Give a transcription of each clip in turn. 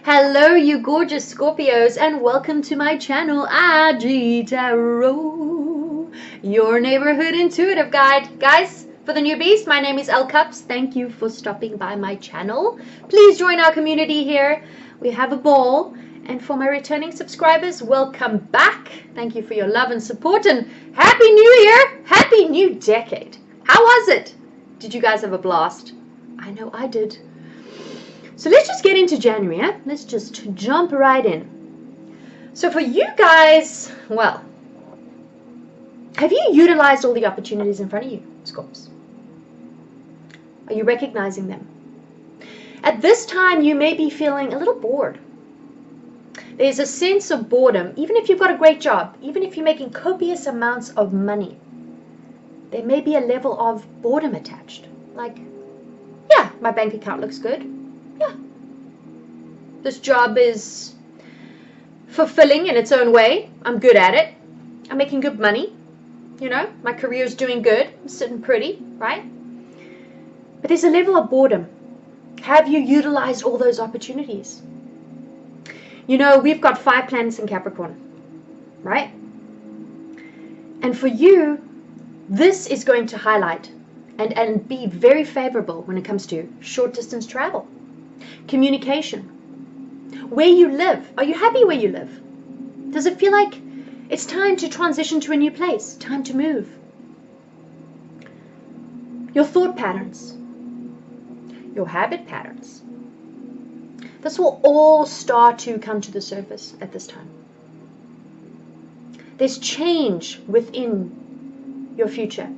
Hello, you gorgeous Scorpios, and welcome to my channel, Tarot, your neighborhood intuitive guide. Guys, for the newbies, my name is Elle Cups. Thank you for stopping by my channel. Please join our community here. We have a ball. And for my returning subscribers, welcome back. Thank you for your love and support, and Happy New Year! Happy New Decade! How was it? Did you guys have a blast? I know I did. So let's just get into January, eh? Let's just jump right in. So for you guys, well, have you utilized all the opportunities in front of you, Scorps? Are you recognizing them? At this time, you may be feeling a little bored. There's a sense of boredom, even if you've got a great job, even if you're making copious amounts of money, there may be a level of boredom attached. Like, yeah, my bank account looks good. Yeah, this job is fulfilling in its own way. I'm good at it. I'm making good money. You know, my career's doing good. I'm sitting pretty, right? But there's a level of boredom. Have you utilized all those opportunities? You know, we've got 5 planets in Capricorn, right? And for you, this is going to highlight and be very favorable when it comes to short distance travel. Communication. Where you live. Are you happy where you live? Does it feel like it's time to transition to a new place? Time to move? Your thought patterns. Your habit patterns. This will all start to come to the surface at this time. There's change within your future.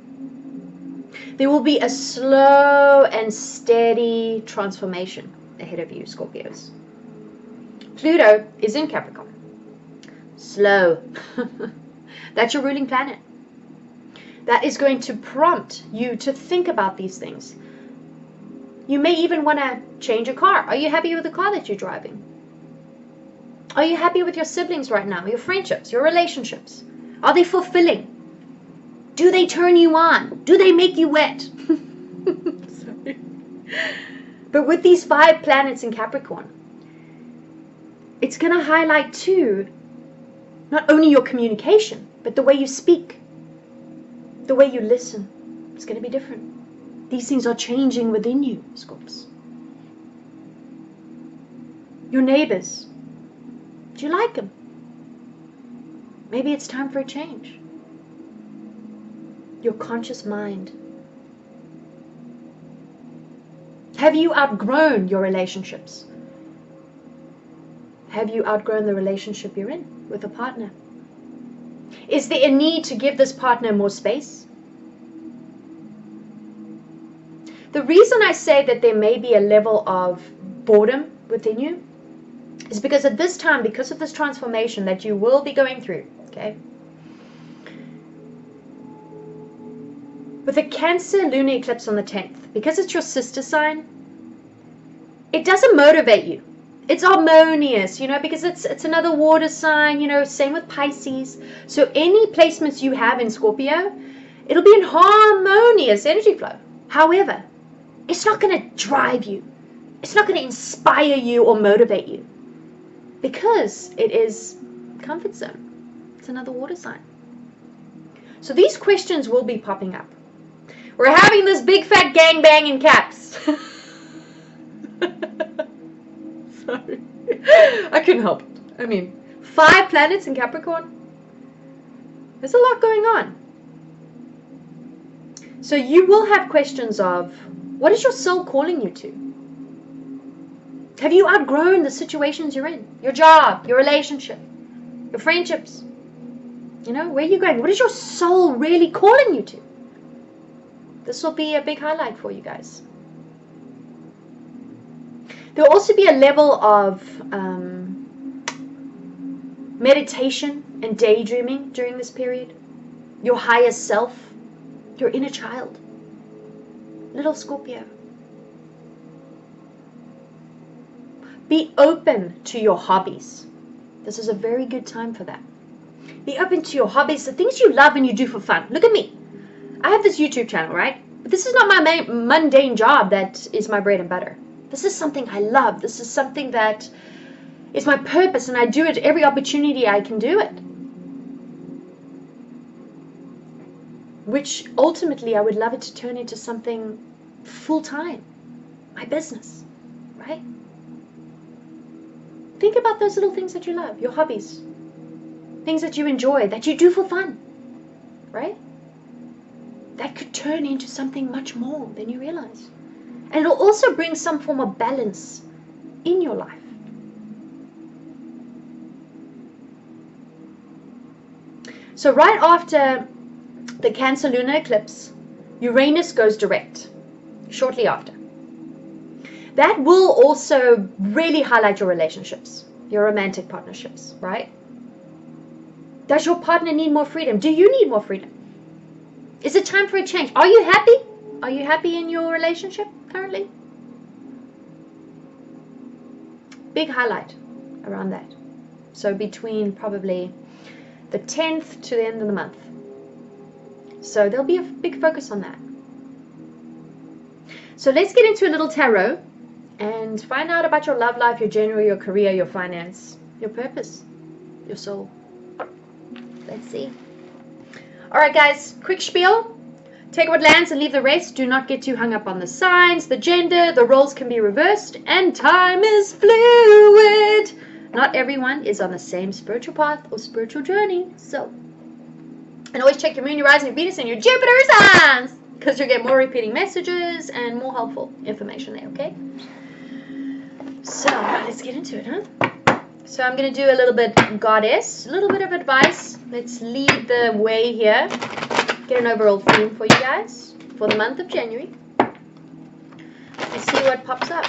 There will be a slow and steady transformation ahead of you, Scorpios. Pluto is in Capricorn. Slow. That's your ruling planet. That is going to prompt you to think about these things. You may even want to change a car. Are you happy with the car that you're driving? Are you happy with your siblings right now? Your friendships, your relationships? Are they fulfilling? Do they turn you on? Do they make you wet? Sorry. But with these 5 planets in Capricorn, it's going to highlight too, not only your communication, but the way you speak, the way you listen. It's going to be different. These things are changing within you, Scorps. Your neighbors, do you like them? Maybe it's time for a change. Your conscious mind. Have you outgrown your relationships? Have you outgrown the relationship you're in with a partner? Is there a need to give this partner more space? The reason I say that there may be a level of boredom within you is because at this time, because of this transformation that you will be going through, okay? With a Cancer lunar eclipse on the 10th, because it's your sister sign, it doesn't motivate you. It's harmonious, you know, because it's another water sign, you know, same with Pisces. So any placements you have in Scorpio, it'll be in harmonious energy flow. However, it's not going to drive you. It's not going to inspire you or motivate you because it is comfort zone. It's another water sign. So these questions will be popping up. We're having this big fat gangbang in caps. Sorry. I couldn't help it. I mean, 5 planets in Capricorn. There's a lot going on. So you will have questions of, what is your soul calling you to? Have you outgrown the situations you're in? Your job, your relationship, your friendships? You know, where are you going? What is your soul really calling you to? This will be a big highlight for you guys. There will also be a level of meditation and daydreaming during this period. Your higher self, your inner child. Little Scorpio. Be open to your hobbies. This is a very good time for that. Be open to your hobbies, the things you love and you do for fun. Look at me. I have this YouTube channel, right? But this is not my mundane job that is my bread and butter. This is something I love. This is something that It's my purpose, and I do it every opportunity I can do it. Which ultimately I would love it to turn into something full-time, my business, right? Think about those little things that you love, your hobbies, things that you enjoy, that you do for fun, right? That could turn into something much more than you realize. And it'll also bring some form of balance in your life. So right after the Cancer lunar eclipse, Uranus goes direct, shortly after. That will also really highlight your relationships, your romantic partnerships, right? Does your partner need more freedom? Do you need more freedom? Is it time for a change? Are you happy? Are you happy in your relationship currently? Big highlight around that. So between probably the 10th to the end of the month. So there'll be a big focus on that. So let's get into a little tarot and find out about your love life, your gender, your career, your finance, your purpose, your soul. Let's see. Alright guys, quick spiel. Take what lands and leave the rest. Do not get too hung up on the signs, the gender, the roles can be reversed, and time is fluid. Not everyone is on the same spiritual path or spiritual journey. So, and always check your moon, your rising, your Venus, and your Jupiter signs, because you'll get more repeating messages and more helpful information there, okay? So, let's get into it, huh? So I'm going to do a little bit goddess, a little bit of advice. Let's lead the way here. Get an overall theme for you guys for the month of January. Let's see what pops up.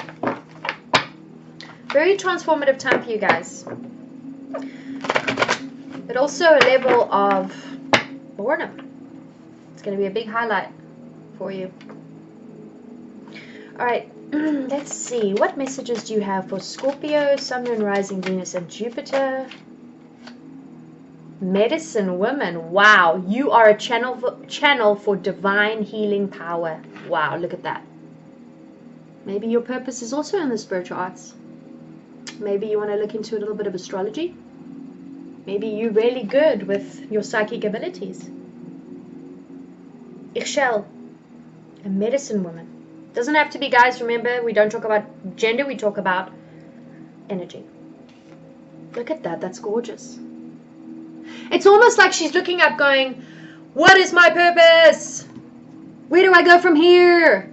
Very transformative time for you guys. But also a level of boredom. It's going to be a big highlight for you. Alright, let's see. What messages do you have for Scorpio, Sun, Moon, Rising, Venus, and Jupiter? Medicine woman. Wow, you are a channel for divine healing power. Wow, look at that. Maybe your purpose is also in the spiritual arts. Maybe you want to look into a little bit of astrology. Maybe you're really good with your psychic abilities. Ixchel, a medicine woman. Doesn't have to be, guys, remember, we don't talk about gender, we talk about energy. Look at that, that's gorgeous. It's almost like she's looking up going, what is my purpose? Where do I go from here?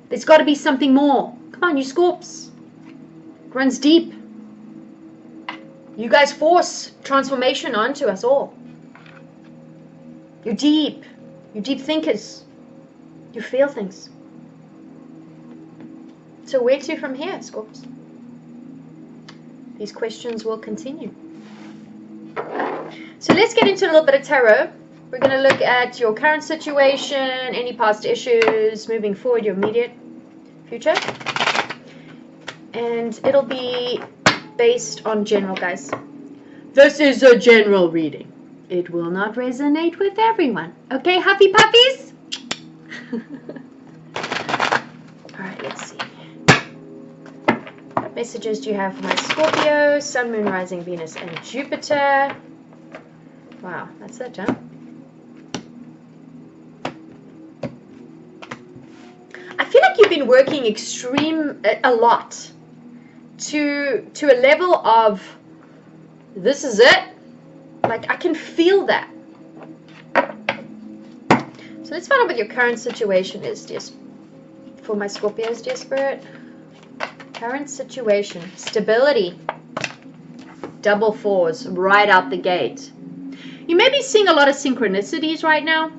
There's got to be something more. Come on, you Scorps. It runs deep. You guys force transformation onto us all. You're deep. You're deep thinkers. You feel things. So where to from here, Scorps? These questions will continue. So let's get into a little bit of tarot. We're going to look at your current situation, any past issues, moving forward, your immediate future. And it'll be based on general, guys. This is a general reading. It will not resonate with everyone. Okay, Huffy Puppies? Alright, let's see. What messages do you have for my Scorpio, Sun, Moon, Rising, Venus, and Jupiter? Wow, that's it, huh? I feel like you've been working a lot to a level of this is it. Like, I can feel that. So let's find out what your current situation is, dear, for my Scorpios, dear Spirit. Current situation. Stability. Double fours right out the gate. You may be seeing a lot of synchronicities right now.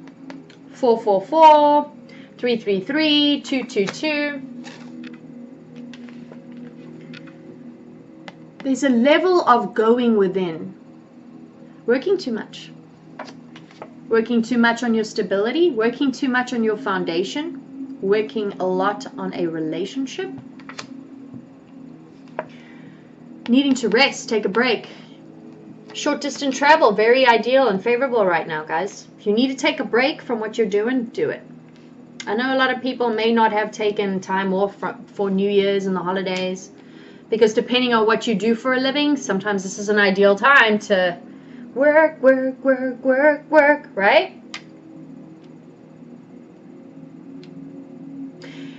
444, 333, 222. There's a level of going within. Working too much. Working too much on your stability. Working too much on your foundation. Working a lot on a relationship. Needing to rest, take a break. Short distance travel, very ideal and favorable right now, guys. If you need to take a break from what you're doing, do it. I know a lot of people may not have taken time off for New Year's and the holidays. Because depending on what you do for a living, sometimes this is an ideal time to work, work, work, work, work, right?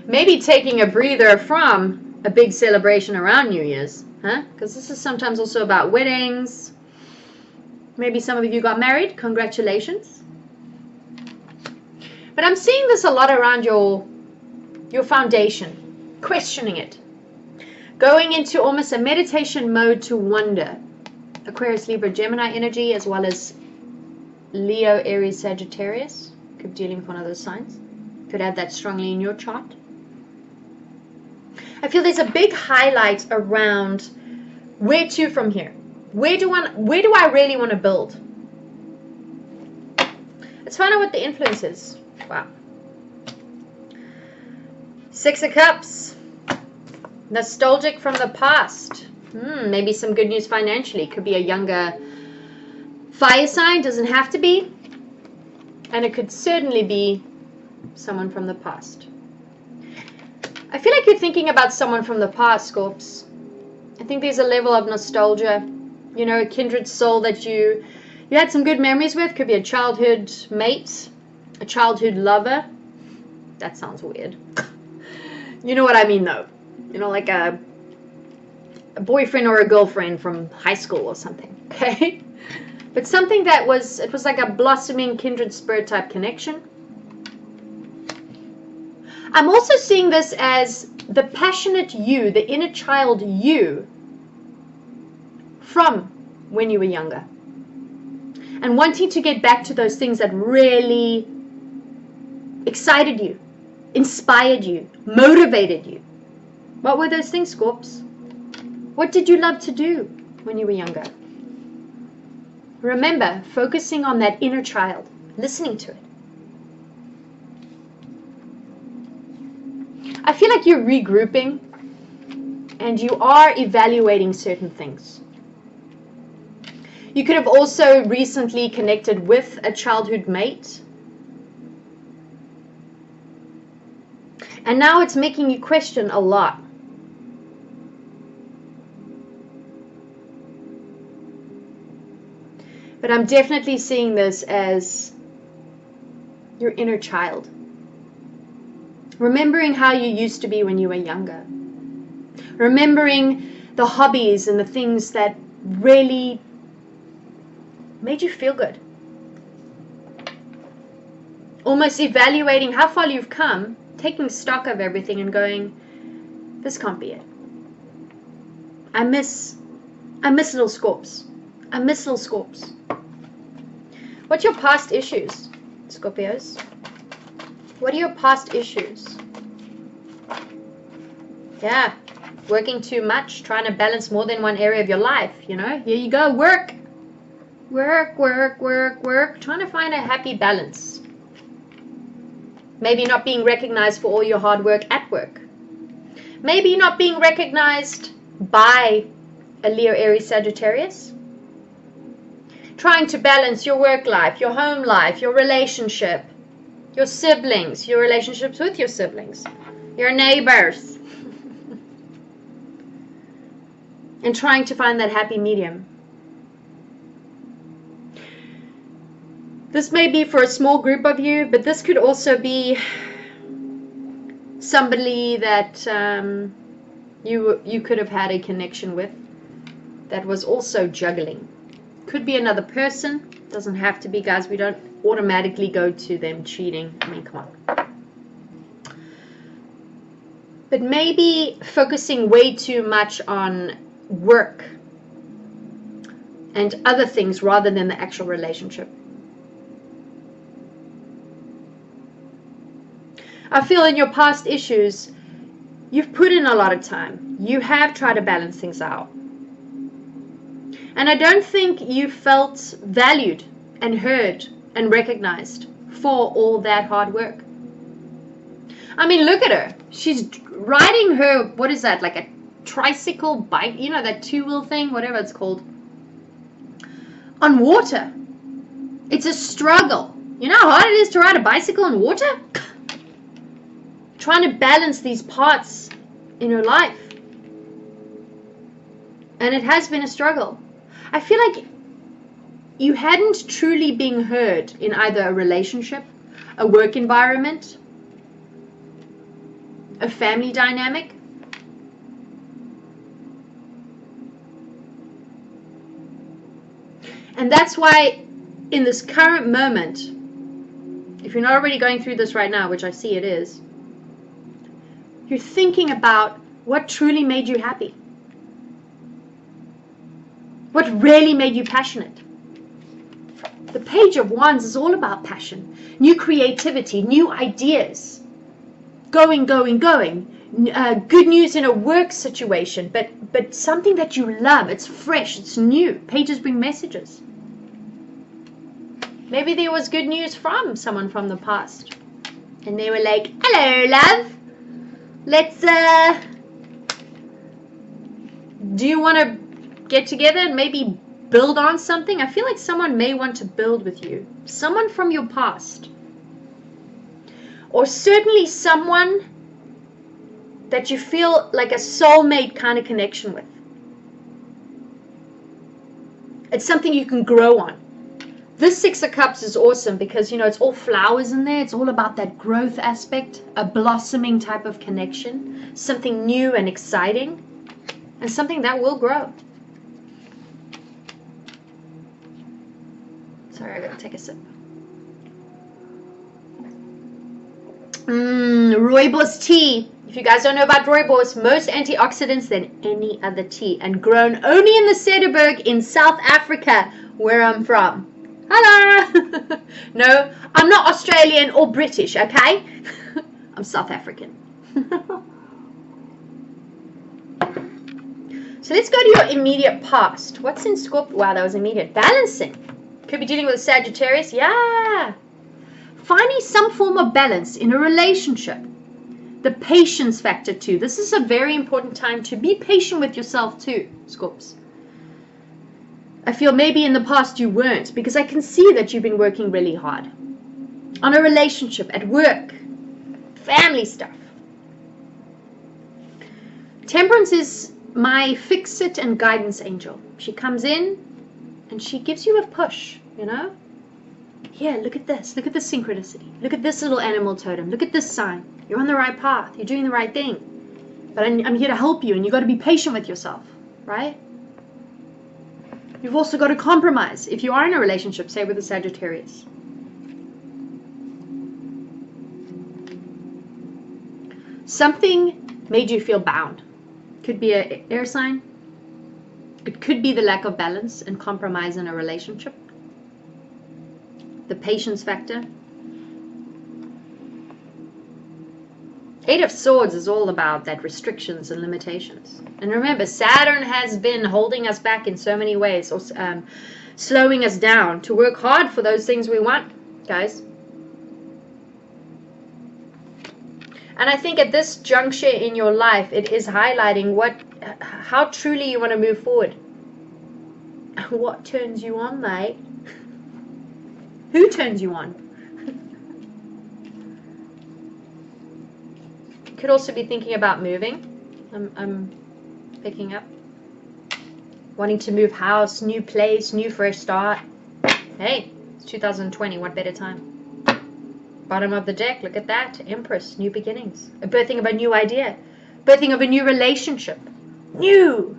Maybe taking a breather from a big celebration around New Year's, huh? Because this is sometimes also about weddings. Maybe some of you got married. Congratulations. But I'm seeing this a lot around your foundation, questioning it. Going into almost a meditation mode to wonder. Aquarius, Libra, Gemini energy, as well as Leo, Aries, Sagittarius. Could be dealing with one of those signs. Could have that strongly in your chart. I feel there's a big highlight around where to from here. Where do I really want to build? Let's find out what the influence is. Wow. Six of Cups. Nostalgic from the past. Maybe some good news financially. Could be a younger fire sign. Doesn't have to be. And it could certainly be someone from the past. I feel like you're thinking about someone from the past, Scorps. I think there's a level of nostalgia. You know, a kindred soul that you had some good memories with. Could be a childhood mate, a childhood lover. That sounds weird. You know what I mean, though. You know, like a boyfriend or a girlfriend from high school or something, okay? But something that it was like a blossoming kindred spirit type connection. I'm also seeing this as the passionate you, the inner child you from when you were younger. And wanting to get back to those things that really excited you, inspired you, motivated you. What were those things, Scorps? What did you love to do when you were younger? Remember, focusing on that inner child, listening to it. I feel like you're regrouping and you are evaluating certain things. You could have also recently connected with a childhood mate. And now it's making you question a lot. But I'm definitely seeing this as your inner child. Remembering how you used to be when you were younger. Remembering the hobbies and the things that really made you feel good. Almost evaluating how far you've come, taking stock of everything and going, this can't be it. I miss little Scorps. I miss little Scorps. What's your past issues, Scorpios? What are your past issues? Yeah, working too much, trying to balance more than one area of your life, you know? Here you go, work. Work, work, work, work. Trying to find a happy balance. Maybe not being recognized for all your hard work at work. Maybe not being recognized by a Leo, Aries, Sagittarius. Trying to balance your work life, your home life, your relationship, your siblings, your relationships with your siblings, your neighbors. And trying to find that happy medium. This may be for a small group of you, but this could also be somebody that you could have had a connection with that was also juggling. Could be another person. Doesn't have to be, guys. We don't automatically go to them cheating. I mean, come on. But maybe focusing way too much on work and other things rather than the actual relationship. I feel in your past issues, you've put in a lot of time. You have tried to balance things out. And I don't think you felt valued and heard and recognized for all that hard work. I mean, look at her. She's riding her, what is that, like a tricycle bike, you know, that two-wheel thing, whatever it's called, on water. It's a struggle. You know how hard it is to ride a bicycle on water? Trying to balance these parts in her life. And it has been a struggle. I feel like you hadn't truly been heard in either a relationship, a work environment, a family dynamic. And that's why in this current moment, if you're not already going through this right now, which I see it is, you're thinking about what truly made you happy. What really made you passionate. The Page of Wands is all about passion, new creativity, new ideas, going. Good news in a work situation, but something that you love. It's fresh, it's new. Pages bring messages. Maybe there was good news from someone from the past, and they were like, "Hello, love. Let's do you want to get together and maybe build on something?" I feel like someone may want to build with you. Someone from your past. Or certainly someone that you feel like a soulmate kind of connection with. It's something you can grow on. This Six of Cups is awesome because, you know, it's all flowers in there. It's all about that growth aspect, a blossoming type of connection, something new and exciting, and something that will grow. Sorry, I gotta take a sip. Rooibos tea. If you guys don't know about rooibos, most antioxidants than any other tea, and grown only in the Cederberg in South Africa, where I'm from. Hello! No, I'm not Australian or British, okay? I'm South African. So let's go to your immediate past. What's in Scorpio? Wow, that was immediate. Balancing. Could be dealing with a Sagittarius. Yeah. Finding some form of balance in a relationship. The patience factor too. This is a very important time to be patient with yourself too, Scorps. I feel maybe in the past you weren't, because I can see that you've been working really hard on a relationship, at work, family stuff. Temperance is my fix-it and guidance angel. She comes in and she gives you a push, you know. Here, look at this. Look at this synchronicity. Look at this little animal totem. Look at this sign. You're on the right path. You're doing the right thing. But I'm here to help you, and you've got to be patient with yourself, right? You've also got to compromise if you are in a relationship, say with a Sagittarius. Something made you feel bound. Could be an air sign. It could be the lack of balance and compromise in a relationship. The patience factor. Eight of Swords is all about that restrictions and limitations. And remember, Saturn has been holding us back in so many ways, or slowing us down to work hard for those things we want, guys. And I think at this juncture in your life, it is highlighting how truly you want to move forward. What turns you on, mate? Who turns you on? Could also be thinking about moving. I'm picking up. Wanting to move house, new place, new fresh start. Hey, it's 2020. What better time? Bottom of the deck, look at that. Empress, new beginnings. A birthing of a new idea. Birthing of a new relationship. New.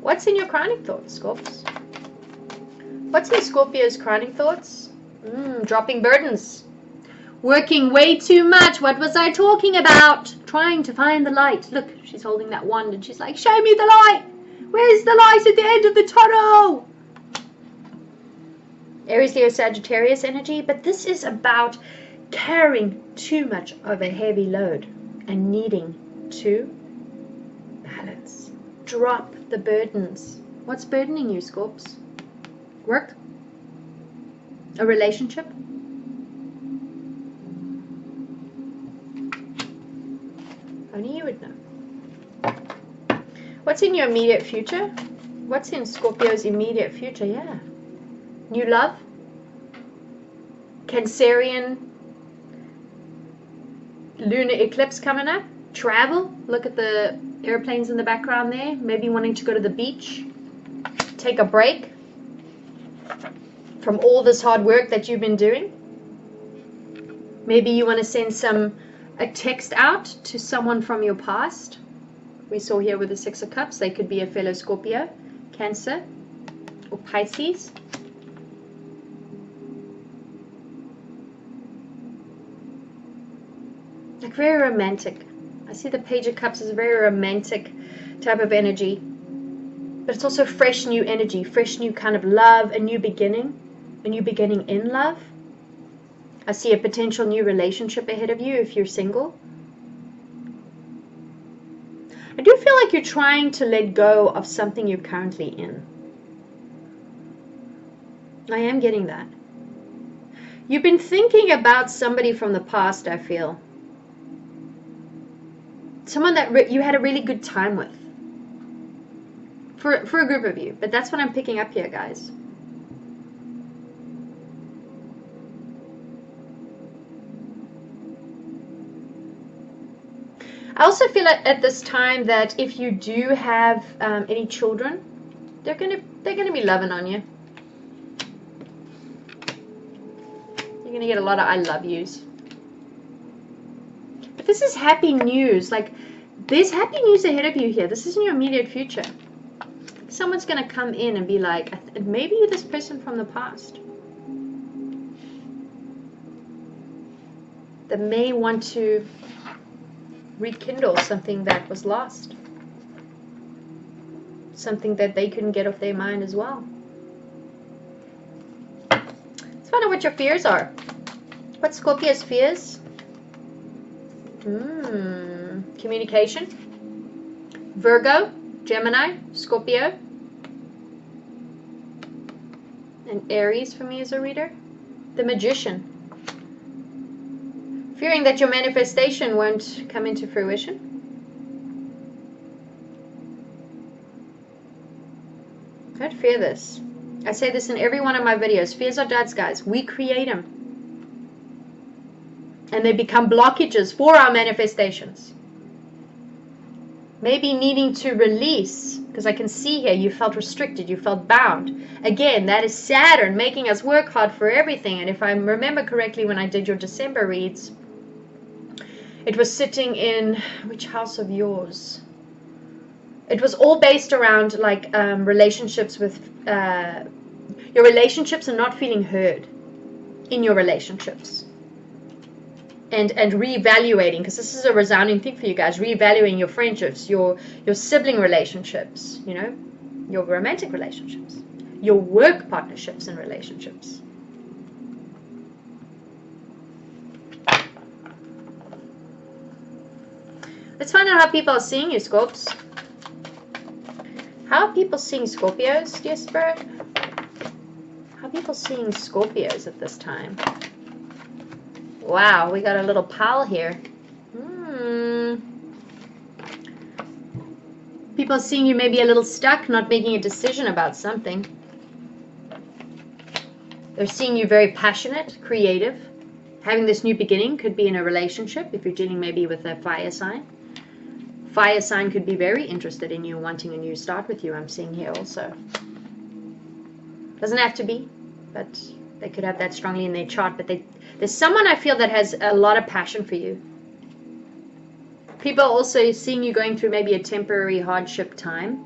What's in your crowning thoughts, Scorps? What's in Scorpio's crowning thoughts? Dropping burdens. Working way too much. What was I talking about? Trying to find the light. Look, she's holding that wand and she's like, show me the light. Where's the light at the end of the tunnel? Aries, Leo, Sagittarius energy. But this is about carrying too much of a heavy load and needing to balance. Drop the burdens. What's burdening you, Scorps? Work? A relationship? Only you would know. What's in your immediate future? What's in Scorpio's immediate future? Yeah. New love? Cancerian lunar eclipse coming up? Travel. Look at the airplanes in the background there. Maybe wanting to go to the beach. Take a break from all this hard work that you've been doing. Maybe you want to send a text out to someone from your past. We saw here with the Six of Cups, they could be a fellow Scorpio, Cancer, or Pisces. Like very romantic. I see the Page of Cups as a very romantic type of energy. But it's also fresh new energy, fresh new kind of love, a new beginning in love. I see a potential new relationship ahead of you if you're single. I do feel like you're trying to let go of something you're currently in. I am getting that. You've been thinking about somebody from the past, I feel. Someone that you had a really good time with. For a group of you. But that's what I'm picking up here, guys. I also feel at this time that if you do have any children, they're gonna be loving on you. You're gonna get a lot of I love yous. But this is happy news. Like, there's happy news ahead of you here. This is in your immediate future. Someone's gonna come in and be like, maybe you're this person from the past that may want to rekindle something that was lost, something that they couldn't get off their mind as well. Let's find out what your fears are. What's Scorpio's fears? Communication. Virgo, Gemini, Scorpio, and Aries for me as a reader. The Magician. Fearing that your manifestation won't come into fruition. Don't fear this. I say this in every one of my videos. Fears are duds, guys. We create them. And they become blockages for our manifestations. Maybe needing to release, because I can see here you felt restricted, you felt bound. Again, that is Saturn making us work hard for everything. And if I remember correctly, when I did your December reads, it was sitting in which house of yours? It was all based around like relationships with your relationships and not feeling heard in your relationships. And reevaluating, because this is a resounding thing for you guys, reevaluating your friendships, your sibling relationships, you know, your romantic relationships, your work partnerships and relationships. Let's find out how people are seeing you, Scorps. How are people seeing Scorpios, dear Spirit? How are people seeing Scorpios at this time? Wow, we got a little pile here. People are seeing you maybe a little stuck, not making a decision about something. They're seeing you very passionate, creative. Having this new beginning could be in a relationship, if you're dealing maybe with a fire sign. Fire sign could be very interested in you, wanting a new start with you, I'm seeing here also. Doesn't have to be, but they could have that strongly in their chart. But there's someone I feel that has a lot of passion for you. People are also seeing you going through maybe a temporary hardship time.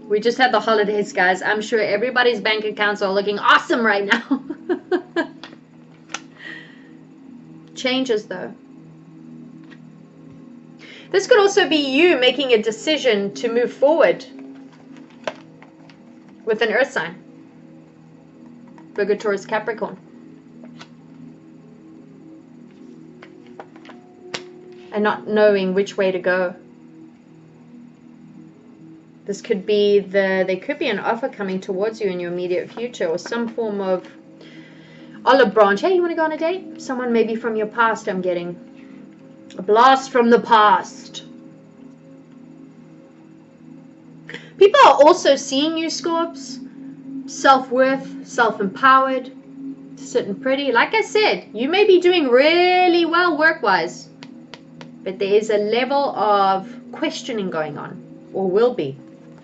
We just had the holidays, guys. I'm sure everybody's bank accounts are looking awesome right now. Changes, though. This could also be you making a decision to move forward with an earth sign. Virgo, Taurus, Capricorn. And not knowing which way to go. This could be there could be an offer coming towards you in your immediate future, or some form of olive branch. Hey, you want to go on a date? Someone maybe from your past, I'm getting. A blast from the past. People are also seeing you, Scorps. Self-worth, self-empowered, sitting pretty. Like I said, you may be doing really well work-wise. But there is a level of questioning going on, or will be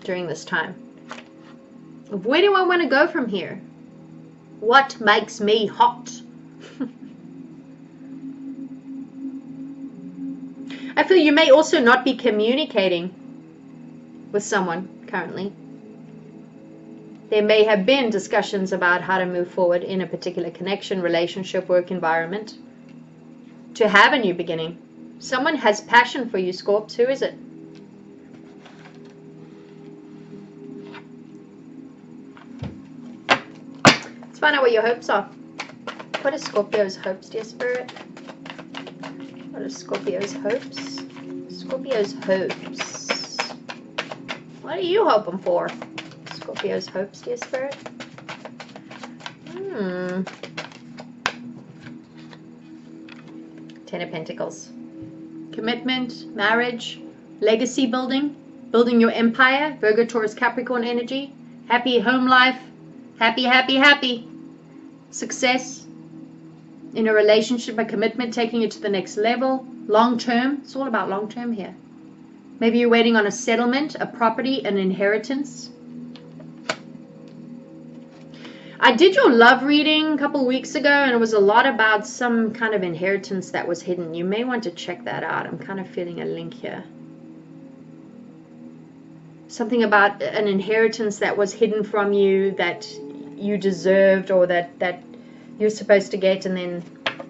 during this time. Of where do I want to go from here? What makes me hot? I feel you may also not be communicating with someone currently. There may have been discussions about how to move forward in a particular connection, relationship, work environment to have a new beginning. Someone has passion for you, Scorps. Who is it? Let's find out what your hopes are. What are Scorpio's hopes, dear Spirit? What are Scorpio's hopes? Scorpio's hopes. What are you hoping for? Scorpio's hopes, dear Spirit. Ten of Pentacles. Commitment, marriage, legacy building, building your empire, Virgo, Taurus, Capricorn energy, happy home life, happy, happy, happy, success in a relationship, a commitment, taking it to the next level, long term. It's all about long term here. Maybe you're waiting on a settlement, a property, an inheritance. I did your love reading a couple weeks ago, and it was a lot about some kind of inheritance that was hidden. You may want to check that out. I'm kind of feeling a link here. Something about an inheritance that was hidden from you that you deserved, or that you're supposed to get, and then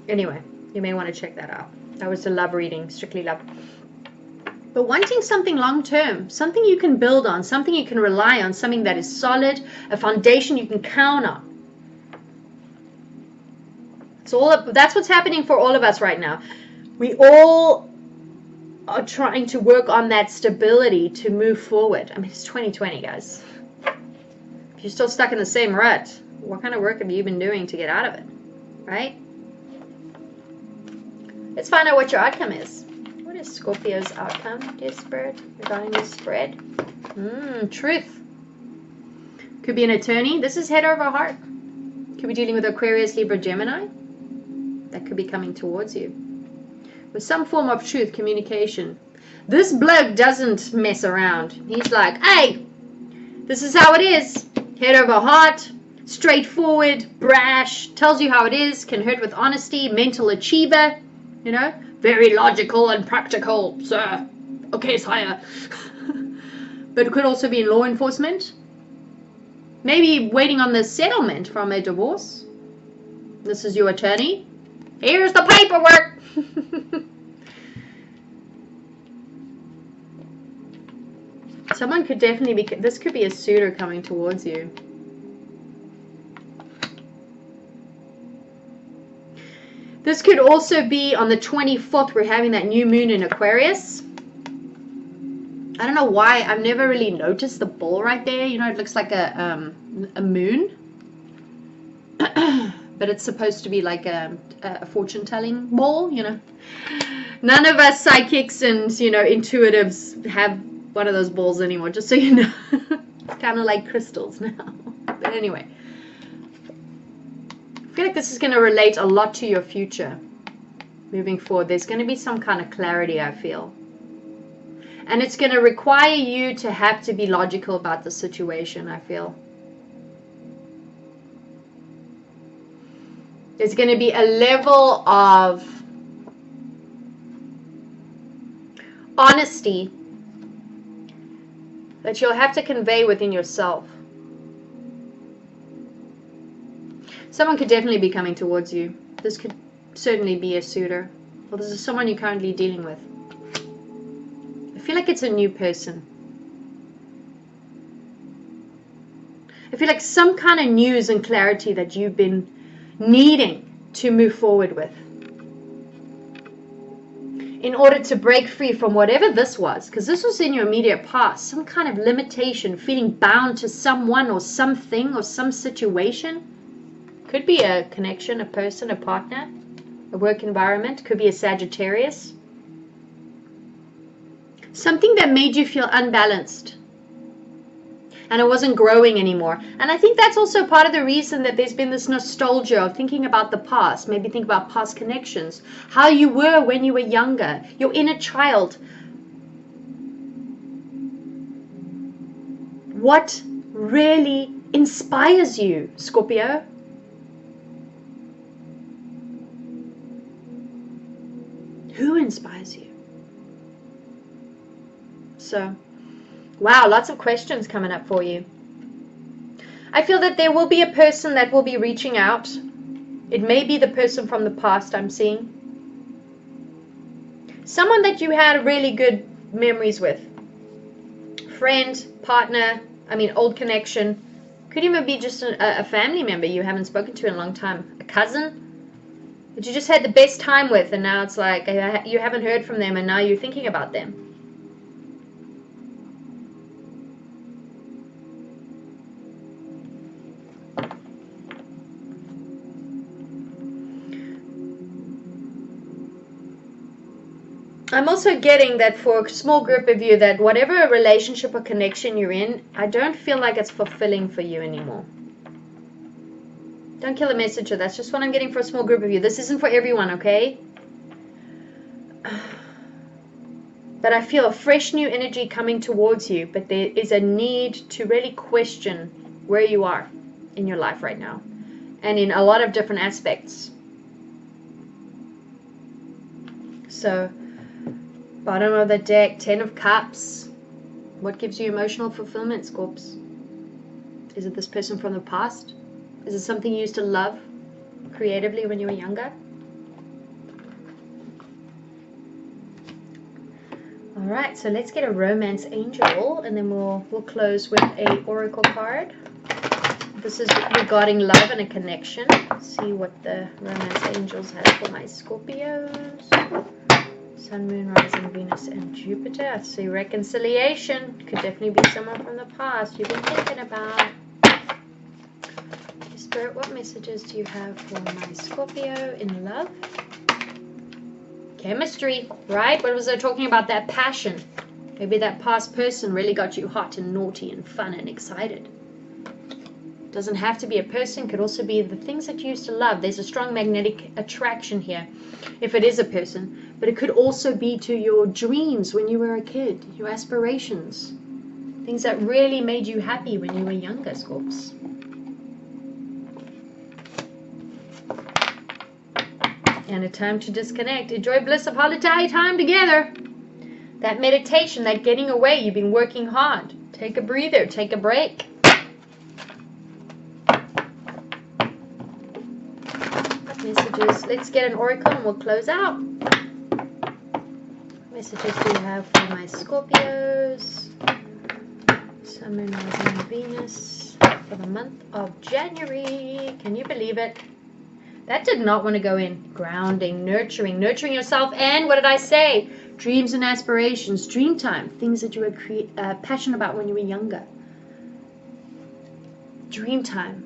anyway, you may want to check that out. That was a love reading, strictly love. But wanting something long term, something you can build on, something you can rely on, something that is solid, a foundation you can count on. That's what's happening for all of us right now. We all are trying to work on that stability to move forward. I mean, it's 2020, guys. If you're still stuck in the same rut, what kind of work have you been doing to get out of it, right? Let's find out what your outcome is. What is Scorpio's outcome, dear Spirit, regarding this spread? Truth. Could be an attorney. This is head over heart. Could be dealing with Aquarius, Libra, Gemini. That could be coming towards you. With some form of truth, communication. This bloke doesn't mess around. He's like, hey, this is how it is. Head over heart. Straightforward, brash, tells you how it is, can hurt with honesty, mental achiever, you know, very logical and practical, sir. Okay, sire. But it could also be in law enforcement. Maybe waiting on the settlement from a divorce. This is your attorney. Here's the paperwork. Someone could definitely be, this could be a suitor coming towards you. This could also be on the 24th. We're having that new moon in Aquarius. I don't know why. I've never really noticed the ball right there. You know, it looks like a moon. But it's supposed to be like a fortune-telling ball, you know. None of us psychics and, you know, intuitives have one of those balls anymore, just so you know. It's kind of like crystals now. But anyway. I feel like this is going to relate a lot to your future moving forward. There's going to be some kind of clarity, I feel. And it's going to require you to have to be logical about the situation, I feel. There's going to be a level of honesty that you'll have to convey within yourself. Someone could definitely be coming towards you. This could certainly be a suitor. Or this is someone you're currently dealing with. I feel like it's a new person. I feel like some kind of news and clarity that you've been needing to move forward with. In order to break free from whatever this was. Because this was in your immediate past. Some kind of limitation. Feeling bound to someone or something or some situation. Could be a connection, a person, a partner, a work environment. Could be a Sagittarius. Something that made you feel unbalanced. and it wasn't growing anymore. And I think that's also part of the reason that there's been this nostalgia of thinking about the past. Maybe think about past connections, how you were when you were younger, your inner child. What really inspires you, Scorpio? Who inspires you? So, wow, lots of questions coming up for you. I feel that there will be a person that will be reaching out. It may be the person from the past I'm seeing. Someone that you had really good memories with. Friend, partner, old connection. Could even be just a family member you haven't spoken to in a long time. A cousin that you just had the best time with, and now it's like you haven't heard from them and now you're thinking about them. I'm also getting that for a small group of you, that whatever relationship or connection you're in, I don't feel like it's fulfilling for you anymore. Don't kill a messenger. That's just what I'm getting for a small group of you. This isn't for everyone, okay? But I feel a fresh new energy coming towards you, but there is a need to really question where you are in your life right now, and in a lot of different aspects. So, bottom of the deck, 10 of Cups. What gives you emotional fulfillment, Scorps? Is it this person from the past? Is it something you used to love creatively when you were younger? Alright, so let's get a romance angel, and then we'll close with a oracle card. This is regarding love and a connection. Let's see what the romance angels have for my Scorpios. Sun, Moon, Rising, Venus, and Jupiter. I see reconciliation. Could definitely be someone from the past you've been thinking about. Spirit, what messages do you have for my Scorpio in love? Chemistry, right? What was I talking about? That passion. Maybe that past person really got you hot and naughty and fun and excited. Doesn't have to be a person, could also be the things that you used to love. There's a strong magnetic attraction here if it is a person, but it could also be to your dreams when you were a kid, your aspirations, things that really made you happy when you were younger, Scorps. And a time to disconnect. Enjoy bliss of holiday time together. That meditation, that getting away, you've been working hard. Take a breather, take a break. Messages. Let's get an oracle and we'll close out. What messages do you have for my Scorpios? Sun, Moon, Rising, and Venus for the month of January. Can you believe it? That did not want to go in. Grounding, nurturing yourself, and what did I say? Dreams and aspirations, dream time, things that you were passionate about when you were younger. Dream time.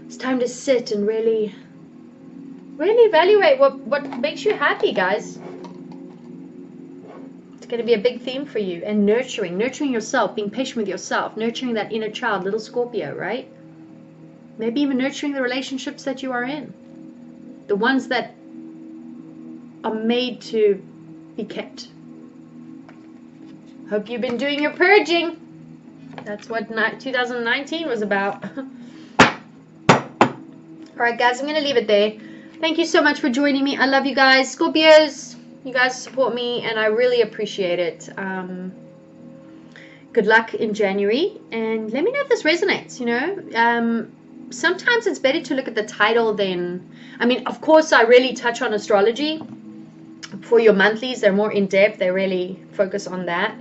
It's time to sit and really evaluate what makes you happy, guys. It's going to be a big theme for you. And nurturing yourself, being patient with yourself, nurturing that inner child, little Scorpio, right? Maybe even nurturing the relationships that you are in. The ones that are made to be kept. Hope you've been doing your purging. That's what 2019 was about. Alright guys, I'm going to leave it there. Thank you so much for joining me. I love you guys. Scorpios, you guys support me and I really appreciate it. Good luck in January. And let me know if this resonates, you know. Sometimes it's better to look at the title than... of course, I really touch on astrology. For your monthlies, they're more in-depth. They really focus on that.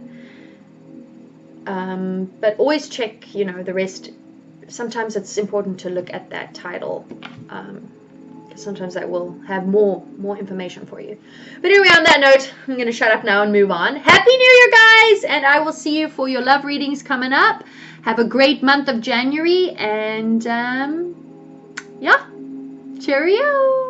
But always check, the rest. Sometimes it's important to look at that title. Sometimes that will have more information for you. But anyway, on that note, I'm going to shut up now and move on. Happy New Year, guys! And I will see you for your love readings coming up. Have a great month of January. And, yeah. Cheerio!